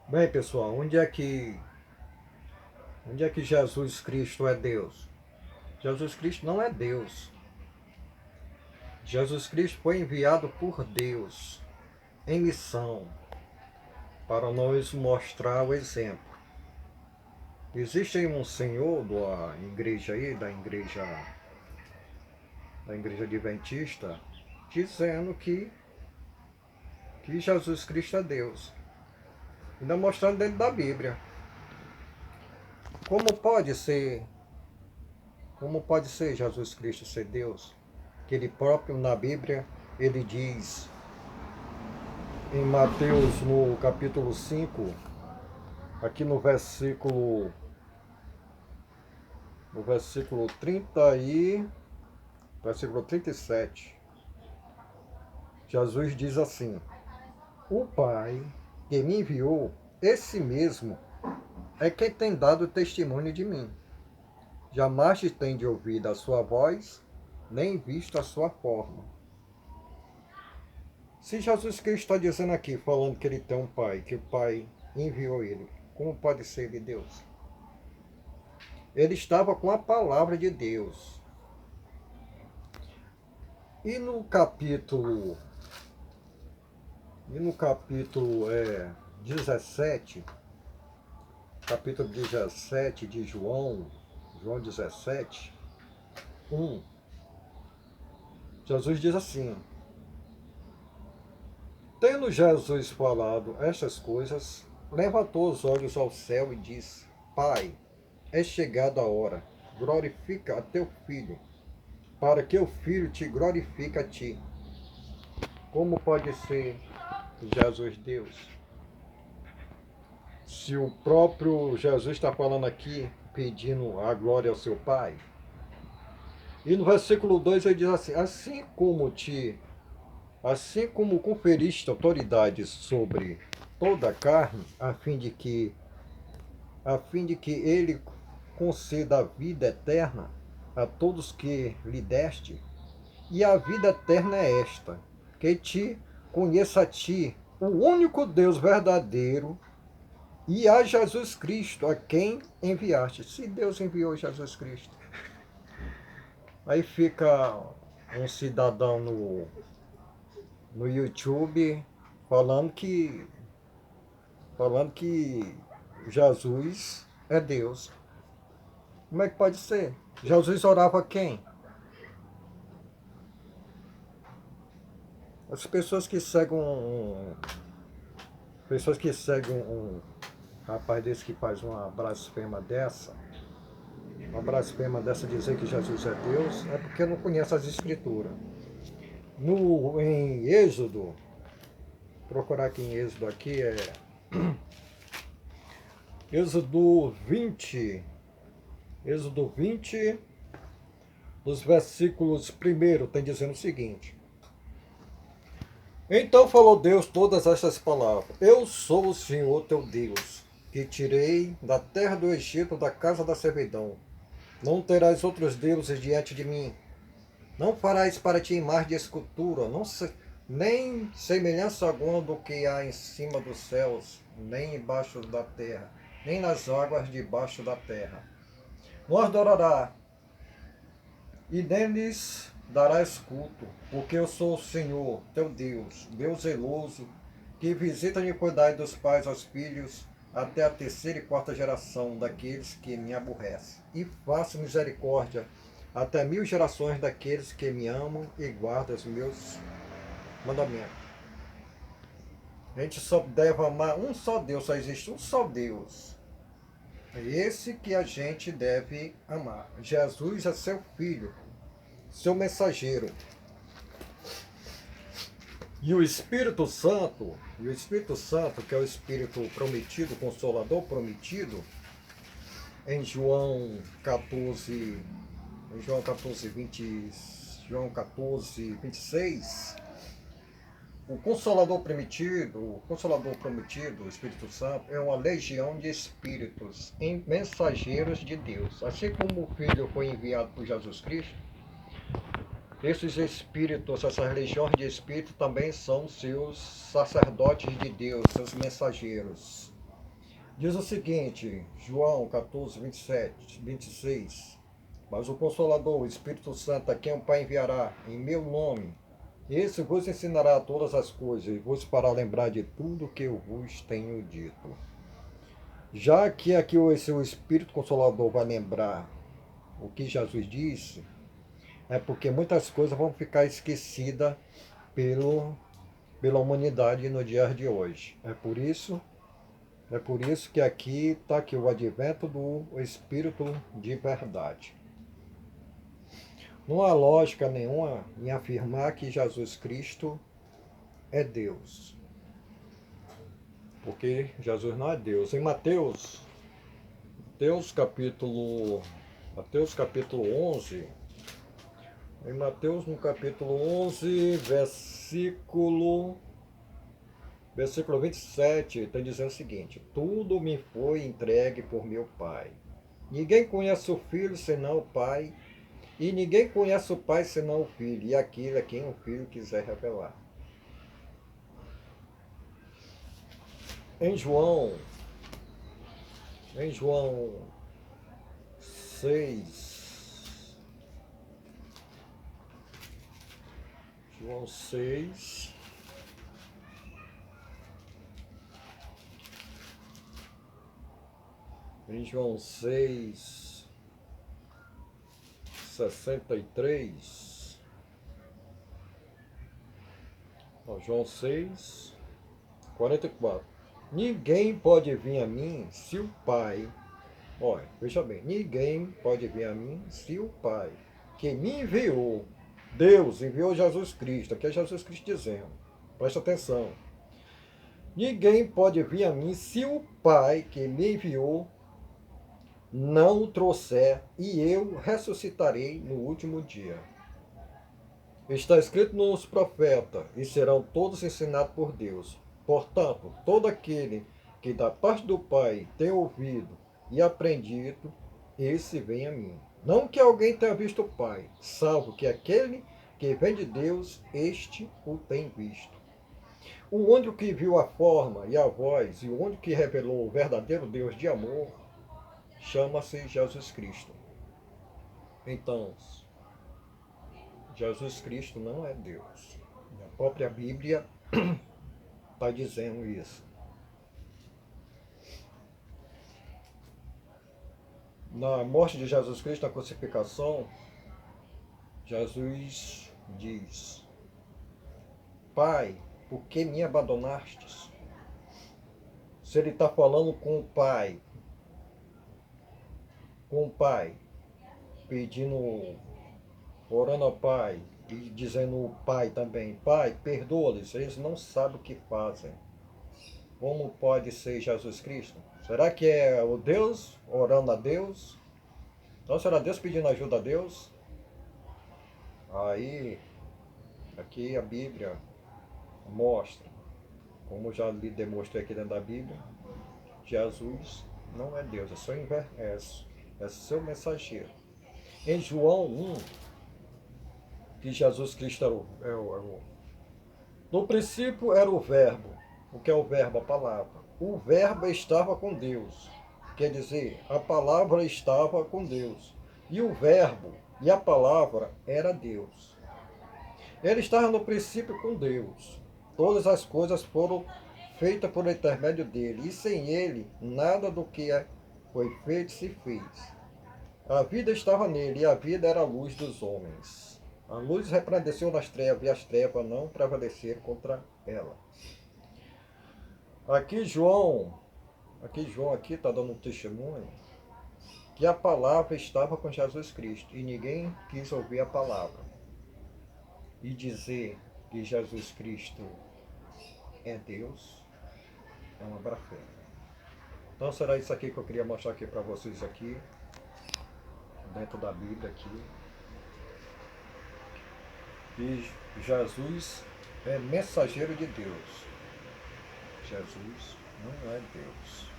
Bem, pessoal, onde é que Jesus Cristo é Deus? Jesus Cristo não é Deus. Jesus Cristo foi enviado por Deus em missão para nos mostrar o exemplo. Existe aí um senhor da igreja aí, da igreja adventista, dizendo que Jesus Cristo é Deus. Ainda mostrando dentro da Bíblia. Como pode ser, como pode ser Jesus Cristo ser Deus? Que ele próprio na Bíblia, ele diz em Mateus no capítulo 5, aqui no versículo 30 e versículo 37, Jesus diz assim: O Pai que me enviou, esse mesmo é quem tem dado testemunho de mim. Jamais tem de ouvido a sua voz, nem visto a sua forma. Se Jesus Cristo está dizendo aqui, falando que ele tem um Pai, que o Pai enviou ele, como pode ser ele Deus? Ele estava com a palavra de Deus. E no capítulo, e no capítulo 17, capítulo 17 de João 17, 1, Jesus diz assim: Tendo Jesus falado estas coisas, levantou os olhos ao céu e disse: Pai, é chegada a hora, glorifica a teu Filho, para que o Filho te glorifique a ti. Como pode ser Jesus Deus? Se o próprio Jesus está falando aqui, pedindo a glória ao seu Pai. E no versículo 2 ele diz assim: assim como conferiste autoridade sobre toda a carne, a fim de que ele conceda a vida eterna a todos que lhe deste. E a vida eterna é esta, que te conheça a ti, o único Deus verdadeiro, e a Jesus Cristo, a quem enviaste. Se Deus enviou Jesus Cristo. Aí fica um cidadão no YouTube falando que Jesus é Deus. Como é que pode ser? Jesus orava quem? As pessoas que seguem um rapaz desse que faz uma blasfema dessa dizer que Jesus é Deus, é porque não conhece as escrituras. Em Êxodo, procurar aqui em Êxodo aqui, Êxodo 20, nos versículos 1, tem dizendo o seguinte: Então falou Deus todas estas palavras: Eu sou o Senhor teu Deus, que tirei da terra do Egito, da casa da servidão. Não terás outros deuses diante de mim. Não farás para ti imagem de escultura, nem semelhança alguma do que há em cima dos céus, nem embaixo da terra, nem nas águas debaixo da terra. Não adorará, e neles darás culto, porque eu sou o Senhor, teu Deus, Deus zeloso, que visita a iniquidade dos pais aos filhos, até a terceira e quarta geração daqueles que me aborrecem, e faço misericórdia até 1000 gerações daqueles que me amam e guardam os meus mandamentos. A gente só deve amar um só Deus, só existe um só Deus. É esse que a gente deve amar. Jesus é seu filho, seu mensageiro. E o Espírito Santo, que é o Espírito prometido, Consolador prometido, em João 14, 26, o Consolador prometido, o Espírito Santo, é uma legião de espíritos mensageiros de Deus. Assim como o Filho foi enviado por Jesus Cristo, esses espíritos, essas legiões de espíritos também são seus sacerdotes de Deus, seus mensageiros. Diz o seguinte, João 14, 27, 26. Mas o Consolador, o Espírito Santo, a quem o Pai enviará em meu nome, esse vos ensinará todas as coisas e vos fará lembrar de tudo que eu vos tenho dito. Já que aqui o seu Espírito Consolador vai lembrar o que Jesus disse, é porque muitas coisas vão ficar esquecidas pela humanidade no dia de hoje. É por isso que aqui está aqui o advento do Espírito de verdade. Não há lógica nenhuma em afirmar que Jesus Cristo é Deus, porque Jesus não é Deus. Em Mateus capítulo 11, em Mateus no capítulo 11, versículo 27, está dizendo o seguinte: tudo me foi entregue por meu Pai. Ninguém conhece o Filho senão o Pai, e ninguém conhece o Pai senão o Filho, e aquele a quem o Filho quiser revelar. Em João 6, João 6, em João 6, 63, João 6, 44. Ninguém pode vir a mim se o Pai, olha, veja bem, ninguém pode vir a mim se o Pai, que me enviou, Deus enviou Jesus Cristo, aqui é Jesus Cristo dizendo, presta atenção. Ninguém pode vir a mim se o Pai que me enviou não o trouxer, e eu ressuscitarei no último dia. Está escrito nos profetas, e serão todos ensinados por Deus. Portanto, todo aquele que da parte do Pai tem ouvido e aprendido, esse vem a mim. Não que alguém tenha visto o Pai, salvo que aquele que vem de Deus, este o tem visto. O único que viu a forma e a voz, e o único que revelou o verdadeiro Deus de amor, chama-se Jesus Cristo. Então, Jesus Cristo não é Deus. A própria Bíblia está dizendo isso. Na morte de Jesus Cristo, na crucificação, Jesus diz: Pai, por que me abandonastes? Se ele está falando com o Pai, pedindo, orando ao Pai, e dizendo ao Pai também: Pai, perdoa-lhes, eles não sabem o que fazem. Como pode ser Jesus Cristo? Será que é o Deus orando a Deus? Então será Deus pedindo ajuda a Deus? Aí, aqui a Bíblia mostra, como já lhe demonstrei aqui dentro da Bíblia, Jesus não é Deus, é seu mensageiro. Em João 1, que Jesus Cristo no princípio era o Verbo. O que é o Verbo? A palavra. O Verbo estava com Deus. Quer dizer, a palavra estava com Deus. E o Verbo e a palavra era Deus. Ele estava no princípio com Deus. Todas as coisas foram feitas por intermédio dele. E sem ele, nada do que foi feito se fez. A vida estava nele, e a vida era a luz dos homens. A luz resplandeceu nas trevas, e as trevas não prevaleceram contra ela. Aqui João está dando um testemunho que a palavra estava com Jesus Cristo, e ninguém quis ouvir a palavra. E dizer que Jesus Cristo é Deus é uma blasfêmia. Então será isso aqui que eu queria mostrar aqui para vocês aqui, dentro da Bíblia aqui. E Jesus é mensageiro de Deus. Jesus não é Deus.